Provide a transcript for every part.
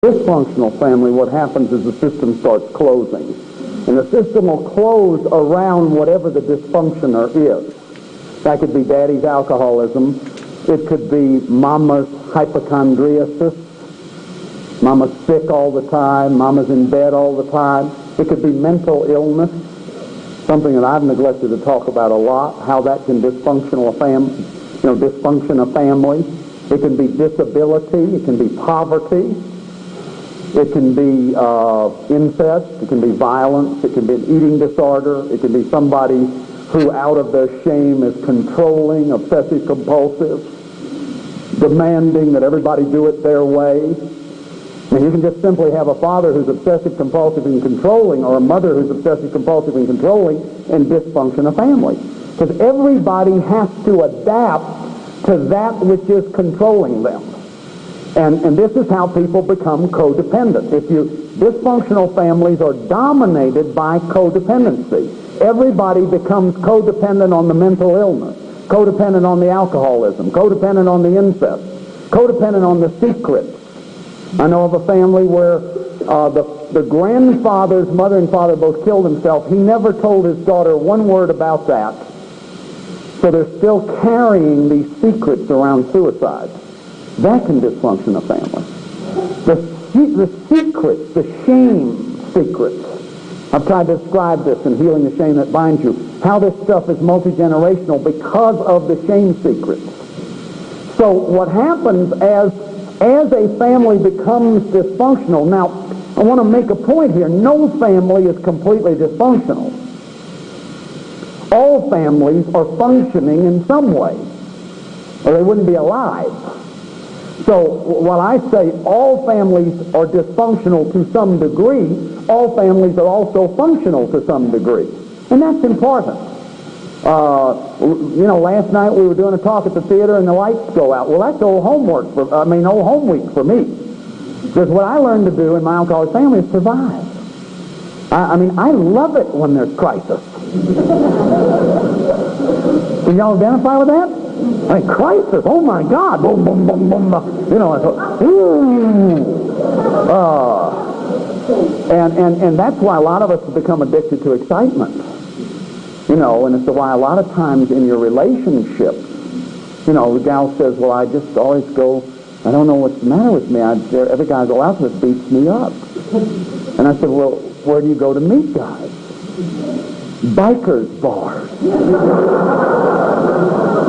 Dysfunctional family, what happens is the system starts closing. And the system will close around whatever the dysfunctioner is. That could be daddy's alcoholism. It could be mama's hypochondriasis. Mama's sick all the time. Mama's in bed all the time. It could be mental illness, something that I've neglected to talk about a lot, how that can dysfunction a family. It can be disability. It can be poverty. It can be incest. It can be violence. It can be an eating disorder. It can be somebody who, out of their shame, is controlling, obsessive compulsive, demanding that everybody do it their way. And you can just simply have a father who's obsessive compulsive and controlling, or a mother who's obsessive compulsive and controlling, and dysfunction a family. Because everybody has to adapt to that which is controlling them. And this is how people become codependent. Dysfunctional families are dominated by codependency. Everybody becomes codependent on the mental illness, codependent on the alcoholism, codependent on the incest, codependent on the secrets. I know of a family where the grandfather's mother and father both killed themselves. He never told his daughter one word about that. So they're still carrying these secrets around suicide. That can dysfunction a family. The secrets, the shame secrets. I've tried to describe this in Healing the Shame That Binds You, how this stuff is multi-generational because of the shame secrets. So what happens as a family becomes dysfunctional, now I want to make a point here, no family is completely dysfunctional. All families are functioning in some way, or they wouldn't be alive. So while I say all families are dysfunctional to some degree, all families are also functional to some degree. And that's important. Last night we were doing a talk at the theater and the lights go out. Well, that's old home week for me. Because what I learned to do in my alcoholic family is survive. I love it when there's crisis. Can y'all identify with that? Crisis, oh my God, boom, boom, boom, boom. And that's why a lot of us have become addicted to excitement. And it's why a lot of times in your relationship, the gal says, well, I just always go, I don't know what's the matter with me. Every guy I go out with beats me up. And I said, well, where do you go to meet guys? Bikers bars.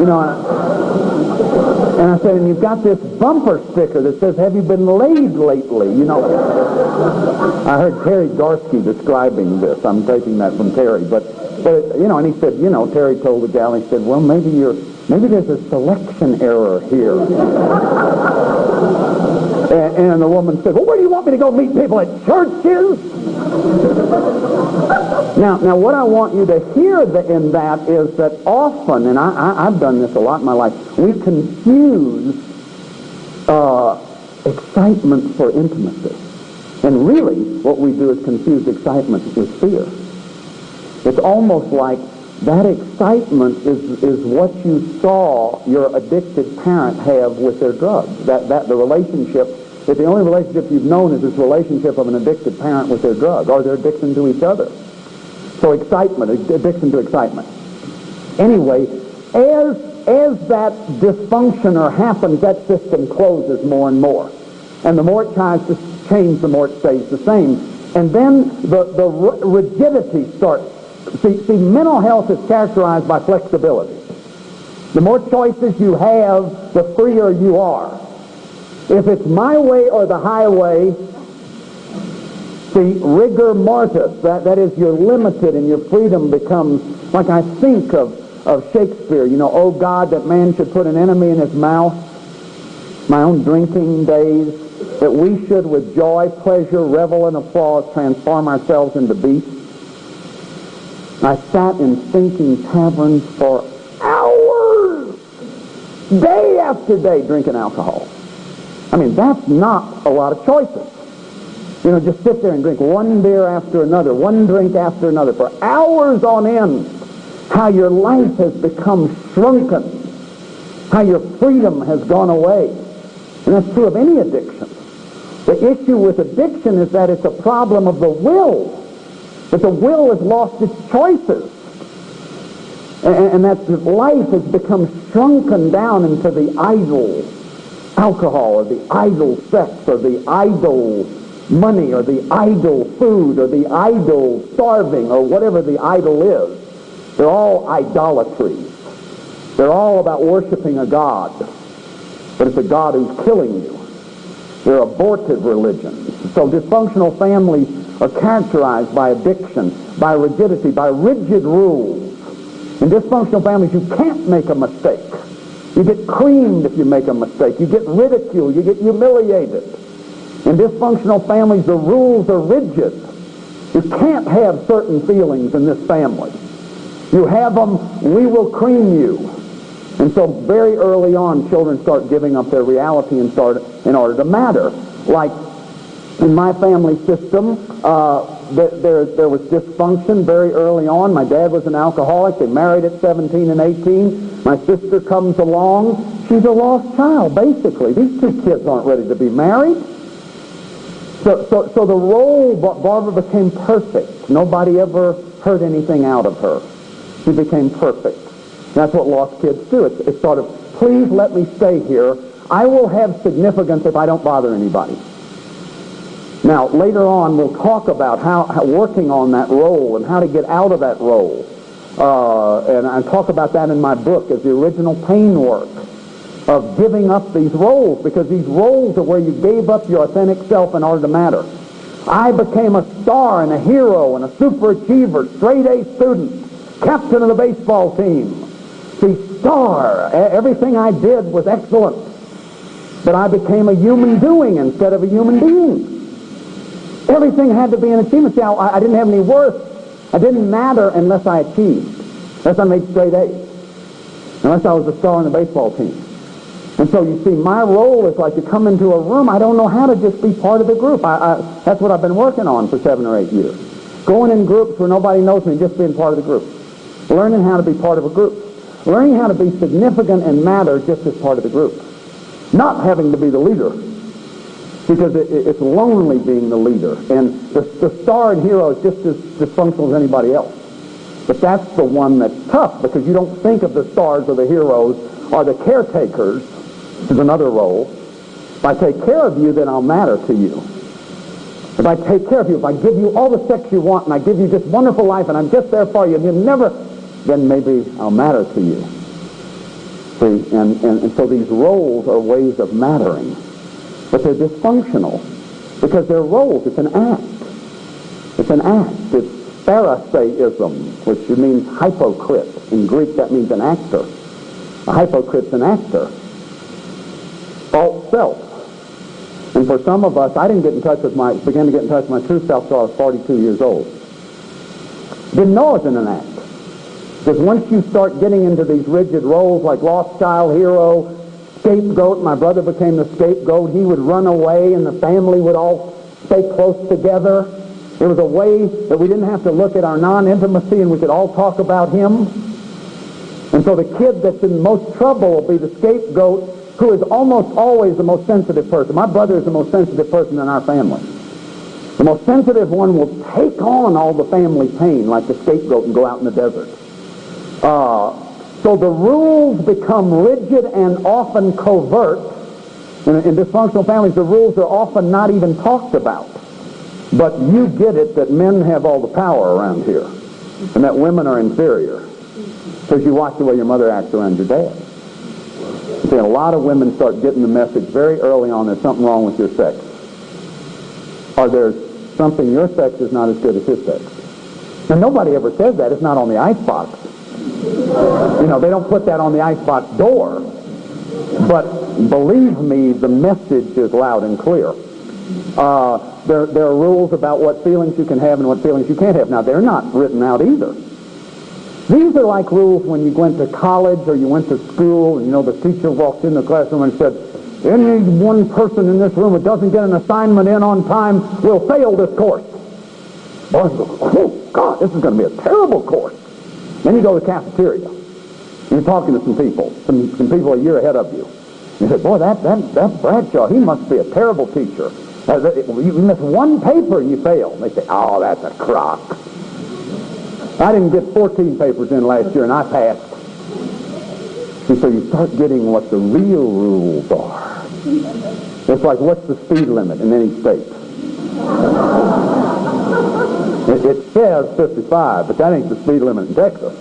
And I said, and you've got this bumper sticker that says, have you been laid lately? I heard Terry Garsky describing this. I'm taking that from Terry. But and he said, Terry told the gal, he said, well, maybe there's a selection error here. And the woman said, well, where do you want me to go meet people, at churches? Now, what I want you to hear in that is that often, and I've done this a lot in my life, we confuse excitement for intimacy. And really, what we do is confuse excitement with fear. It's almost like that excitement is what you saw your addicted parent have with their drugs. That the relationship, if the only relationship you've known is this relationship of an addicted parent with their drug, or their addiction to each other. So excitement, addiction to excitement. Anyway, as that dysfunctioner happens, that system closes more and more. And the more it tries to change, the more it stays the same. And then the rigidity starts. See, mental health is characterized by flexibility. The more choices you have, the freer you are. If it's my way or the highway, see, rigor mortis, that is, you're limited and your freedom becomes, like I think of Shakespeare, oh God, that man should put an enemy in his mouth, my own drinking days, that we should with joy, pleasure, revel, and applause transform ourselves into beasts. I sat in stinking taverns for hours, day after day, drinking alcohol. That's not a lot of choices. Just sit there and drink one beer after another, one drink after another, for hours on end. How your life has become shrunken. How your freedom has gone away. And that's true of any addiction. The The issue with addiction is that it's a problem of the will. That the will has lost its choices. And that life has become shrunken down into the idol alcohol, or the idol sex, or the idol money, or the idol food, or the idol starving, or whatever the idol is. They're all idolatries. They're all about worshiping a God, but it's a God who's killing you. They're abortive religions. So dysfunctional families are characterized by addiction, by rigidity, by rigid rules. In dysfunctional families, you can't make a mistake. You get creamed if you make a mistake. You get ridiculed. You get humiliated. In dysfunctional families, the rules are rigid. You can't have certain feelings in this family. You have them, we will cream you. And so very early on, children start giving up their reality in order to matter. Like in my family system, there was dysfunction very early on. My dad was an alcoholic. They married at 17 and 18. My sister comes along. She's a lost child, basically. These two kids aren't ready to be married. So the role, Barbara became perfect. Nobody ever heard anything out of her. She became perfect. That's what lost kids do. It's sort of, please let me stay here. I will have significance if I don't bother anybody. Now, later on, we'll talk about how working on that role and how to get out of that role. And I talk about that in my book as the original pain work of giving up these roles, because these roles are where you gave up your authentic self in order to matter. I became a star and a hero and a superachiever, straight-A student, captain of the baseball team. See, star. Everything I did was excellent. But I became a human doing instead of a human being. Everything had to be an achievement. See, I didn't have any worth. I didn't matter unless I achieved. Unless I made straight A's. Unless I was a star on the baseball team. And so you see, my role is like to come into a room. I don't know how to just be part of the group. That's what I've been working on for 7 or 8 years. Going in groups where nobody knows me, just being part of the group. Learning how to be part of a group. Learning how to be significant and matter just as part of the group. Not having to be the leader. Because it's lonely being the leader. And the star and hero is just as dysfunctional as anybody else. But that's the one that's tough, because you don't think of the stars or the heroes or the caretakers, which is another role. If I take care of you, then I'll matter to you. If I take care of you, if I give you all the sex you want, and I give you this wonderful life, and I'm just there for you, and you never, then maybe I'll matter to you. See, and so these roles are ways of mattering. But they're dysfunctional because they're roles. It's an act. It's an act. It's Pharisaism, which means hypocrite. In Greek, that means an actor. A hypocrite's an actor. False self. And for some of us, I didn't began to get in touch with my true self until I was 42 years old. Didn't know it was in an act. Because once you start getting into these rigid roles like lost child, hero, scapegoat, my brother became the scapegoat. He would run away and the family would all stay close together. It was a way that we didn't have to look at our non-intimacy and we could all talk about him. And so the kid that's in most trouble will be the scapegoat, who is almost always the most sensitive person. My brother is the most sensitive person in our family. The most sensitive one will take on all the family pain like the scapegoat and go out in the desert. So the rules become rigid and often covert. In dysfunctional families, the rules are often not even talked about. But you get it that men have all the power around here, and that women are inferior, because you watch the way your mother acts around your dad. See, a lot of women start getting the message very early on, there's something wrong with your sex. Or there's something, your sex is not as good as his sex. Now, nobody ever says that. It's not on the icebox. You know, they don't put that on the icebox door. But believe me, the message is loud and clear. There are rules about what feelings you can have and what feelings you can't have. Now, they're not written out either. These are like rules when you went to college or you went to school, and, you know, the teacher walked in the classroom and said, any one person in this room who doesn't get an assignment in on time will fail this course. Boys go, oh, God, this is going to be a terrible course. Then you go to the cafeteria. And you're talking to some people a year ahead of you. You say, boy, that Bradshaw, he must be a terrible teacher. You miss one paper and you fail. They say, oh, that's a crock. I didn't get 14 papers in last year and I passed. And so you start getting what the real rules are. It's like, what's the speed limit in any state? It says 55, but that ain't the speed limit in Texas.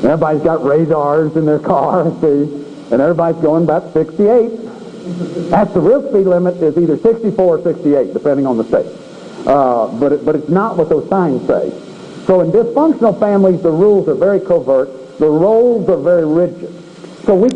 Everybody's got radars in their car, see, and everybody's going about 68. That's the real speed limit, is either 64 or 68, depending on the state. But it's not what those signs say. So in dysfunctional families, the rules are very covert. The roles are very rigid. So we